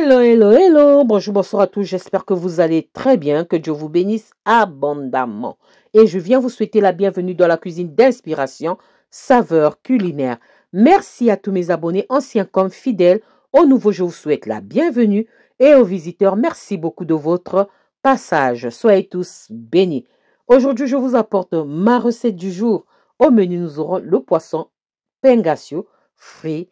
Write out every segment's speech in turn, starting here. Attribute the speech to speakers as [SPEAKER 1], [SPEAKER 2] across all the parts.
[SPEAKER 1] Hello, hello, hello. Bonjour, bonsoir à tous. J'espère que vous allez très bien, que Dieu vous bénisse abondamment. Et je viens vous souhaiter la bienvenue dans la cuisine d'inspiration, saveur culinaire. Merci à tous mes abonnés, anciens comme fidèles. Aux nouveaux, je vous souhaite la bienvenue. Et aux visiteurs, merci beaucoup de votre passage. Soyez tous bénis. Aujourd'hui, je vous apporte ma recette du jour. Au menu, nous aurons le poisson pengasio frit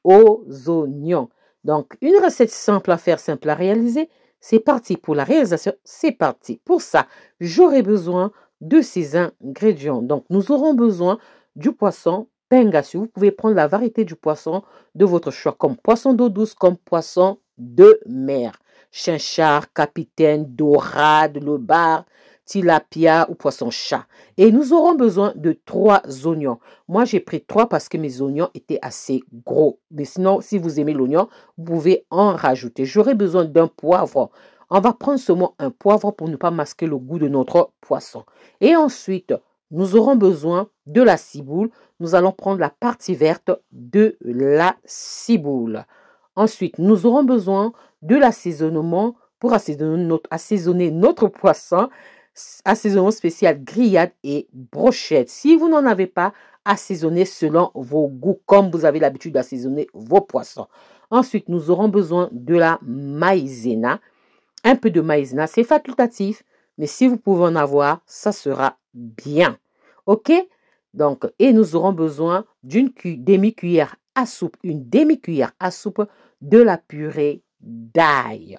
[SPEAKER 1] aux oignons. Donc, une recette simple à faire, simple à réaliser. C'est parti pour la réalisation. C'est parti. Pour ça, j'aurai besoin de ces ingrédients. Donc, nous aurons besoin du poisson pengasio. Vous pouvez prendre la variété du poisson de votre choix, comme poisson d'eau douce, comme poisson de mer. Chinchard, capitaine, dorade, le bar, tilapia ou poisson-chat. Et nous aurons besoin de 3 oignons. Moi, j'ai pris 3 parce que mes oignons étaient assez gros. Mais sinon, si vous aimez l'oignon, vous pouvez en rajouter. J'aurai besoin d'un poivre. On va prendre seulement un poivre pour ne pas masquer le goût de notre poisson. Et ensuite, nous aurons besoin de la ciboule. Nous allons prendre la partie verte de la ciboule. Ensuite, nous aurons besoin de l'assaisonnement pour assaisonner notre poisson. Assaisonnement spécial grillade et brochette. Si vous n'en avez pas, assaisonnez selon vos goûts, comme vous avez l'habitude d'assaisonner vos poissons. Ensuite, nous aurons besoin de la maïzena. Un peu de maïzena, c'est facultatif, mais si vous pouvez en avoir, ça sera bien. OK? Donc, et nous aurons besoin d'une demi-cuillère à soupe, une demi-cuillère à soupe de la purée d'ail.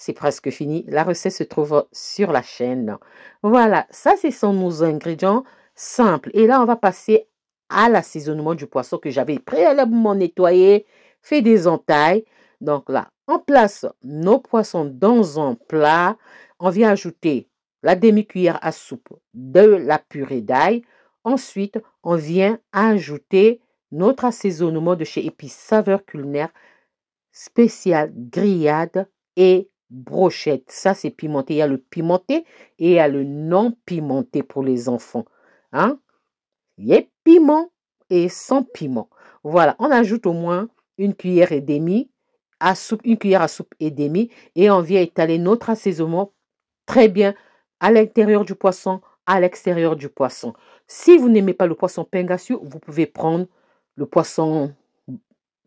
[SPEAKER 1] C'est presque fini. La recette se trouve sur la chaîne. Voilà, ça, ce sont nos ingrédients simples. Et là, on va passer à l'assaisonnement du poisson que j'avais préalablement nettoyé, fait des entailles. Donc là, on place nos poissons dans un plat. On vient ajouter la demi-cuillère à soupe de la purée d'ail. Ensuite, on vient ajouter notre assaisonnement de chez Épices Saveurs Culinaires spécial grillade et brochette. Ça, c'est pimenté. Il y a le pimenté et il y a le non pimenté pour les enfants. Hein? Il y a piment et sans piment. Voilà, on ajoute au moins une cuillère et demie à soupe, une cuillère à soupe et demie, et on vient étaler notre assaisonnement très bien à l'intérieur du poisson, à l'extérieur du poisson. Si vous n'aimez pas le poisson pengasio, vous pouvez prendre le poisson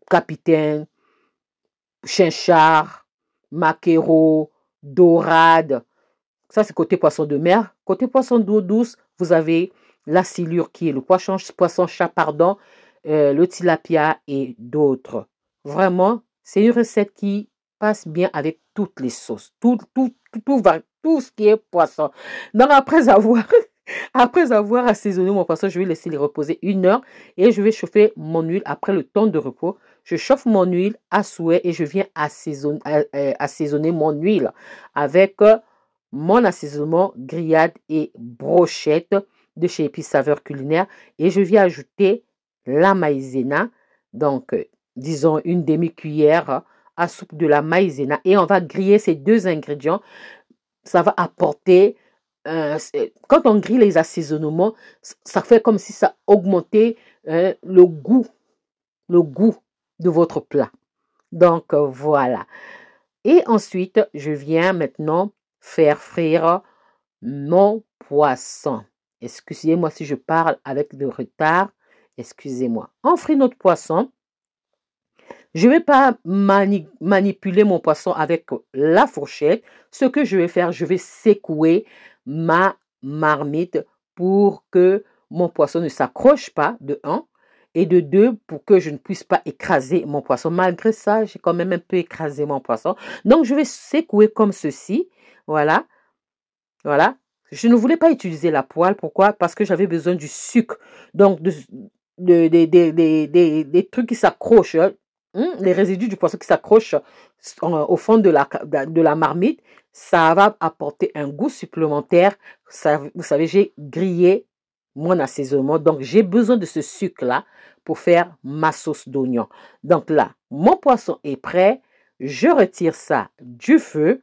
[SPEAKER 1] capitaine, chinchard, maquereau, dorade. Ça, c'est côté poisson de mer. Côté poisson d'eau douce, vous avez la silure qui est le poisson-chat, pardon, le tilapia et d'autres. Vraiment, c'est une recette qui passe bien avec toutes les sauces. Tout ce qui est poisson. Donc, après avoir assaisonné mon poisson, je vais laisser les reposer 1 heure et je vais chauffer mon huile après le temps de repos. Je chauffe mon huile à souhait et je viens assaisonner mon huile avec mon assaisonnement grillade et brochette de chez Épices Saveurs Culinaires. Et je viens ajouter la maïzena, donc disons une demi-cuillère à soupe de la maïzena. Et on va griller ces 2 ingrédients. Ça va apporter, quand on grille les assaisonnements, ça fait comme si ça augmentait le goût de votre plat. Donc, voilà. Et ensuite, je viens maintenant faire frire mon poisson. Excusez-moi si je parle avec de retard. Excusez-moi. On frit notre poisson. Je ne vais pas manipuler mon poisson avec la fourchette. Ce que je vais faire, je vais secouer ma marmite pour que mon poisson ne s'accroche pas, de 1. Et de 2, pour que je ne puisse pas écraser mon poisson. Malgré ça, j'ai quand même un peu écrasé mon poisson. Donc, je vais secouer comme ceci. Voilà. Voilà. Je ne voulais pas utiliser la poêle. Pourquoi? Parce que j'avais besoin du sucre. Donc, des trucs qui s'accrochent. Les résidus du poisson qui s'accrochent au fond de la marmite. Ça va apporter un goût supplémentaire. Ça, vous savez, j'ai grillé mon assaisonnement. Donc, j'ai besoin de ce sucre-là pour faire ma sauce d'oignon. Donc là, mon poisson est prêt. Je retire ça du feu.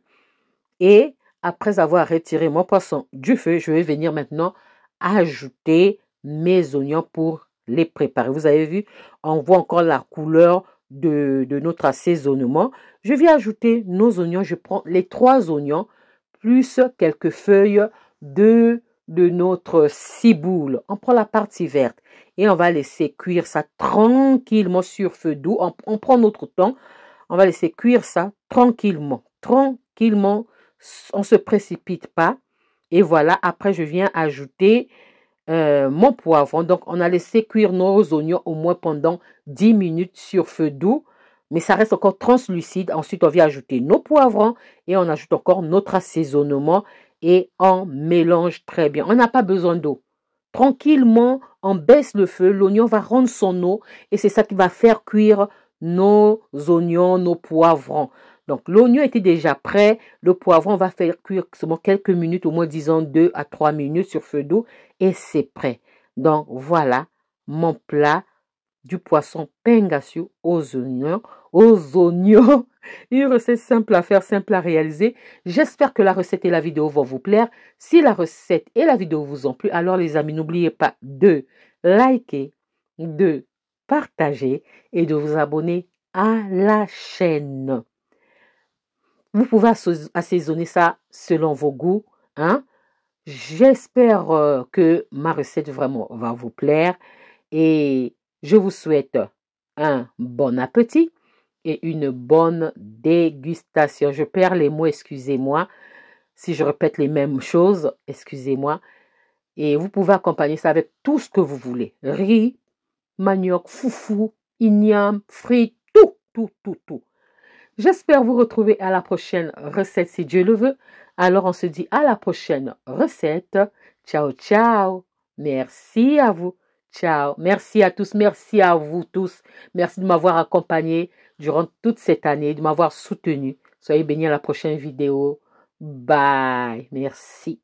[SPEAKER 1] Et après avoir retiré mon poisson du feu, je vais venir maintenant ajouter mes oignons pour les préparer. Vous avez vu, on voit encore la couleur de notre assaisonnement, je vais ajouter nos oignons. Je prends les 3 oignons plus quelques feuilles de notre ciboule. On prend la partie verte et on va laisser cuire ça tranquillement sur feu doux. On prend notre temps. On va laisser cuire ça tranquillement. Tranquillement. On ne se précipite pas. Et voilà, après je viens ajouter mon poivron. Donc, on a laissé cuire nos oignons au moins pendant 10 minutes sur feu doux. Mais ça reste encore translucide. Ensuite, on vient ajouter nos poivrons et on ajoute encore notre assaisonnement et on mélange très bien. On n'a pas besoin d'eau. Tranquillement, on baisse le feu. L'oignon va rendre son eau et c'est ça qui va faire cuire nos oignons, nos poivrons. Donc, l'oignon était déjà prêt. Le poivron va faire cuire seulement quelques minutes, au moins disons 2 à 3 minutes sur feu doux et c'est prêt. Donc, voilà mon plat du poisson pangasius aux oignons. Une recette simple à faire, simple à réaliser. J'espère que la recette et la vidéo vont vous plaire. Si la recette et la vidéo vous ont plu, alors les amis, n'oubliez pas de liker, de partager et de vous abonner à la chaîne. Vous pouvez assaisonner ça selon vos goûts. Hein? J'espère que ma recette vraiment va vous plaire et je vous souhaite un bon appétit et une bonne dégustation. Je perds les mots, excusez-moi. Si je répète les mêmes choses, excusez-moi. Et vous pouvez accompagner ça avec tout ce que vous voulez. Riz, manioc, foufou, igname, frites, tout. J'espère vous retrouver à la prochaine recette si Dieu le veut. Alors on se dit à la prochaine recette. Ciao, ciao. Merci à vous. Ciao. Merci à tous. Merci à vous tous. Merci de m'avoir accompagné durant toute cette année, de m'avoir soutenu. Soyez bénis à la prochaine vidéo. Bye. Merci.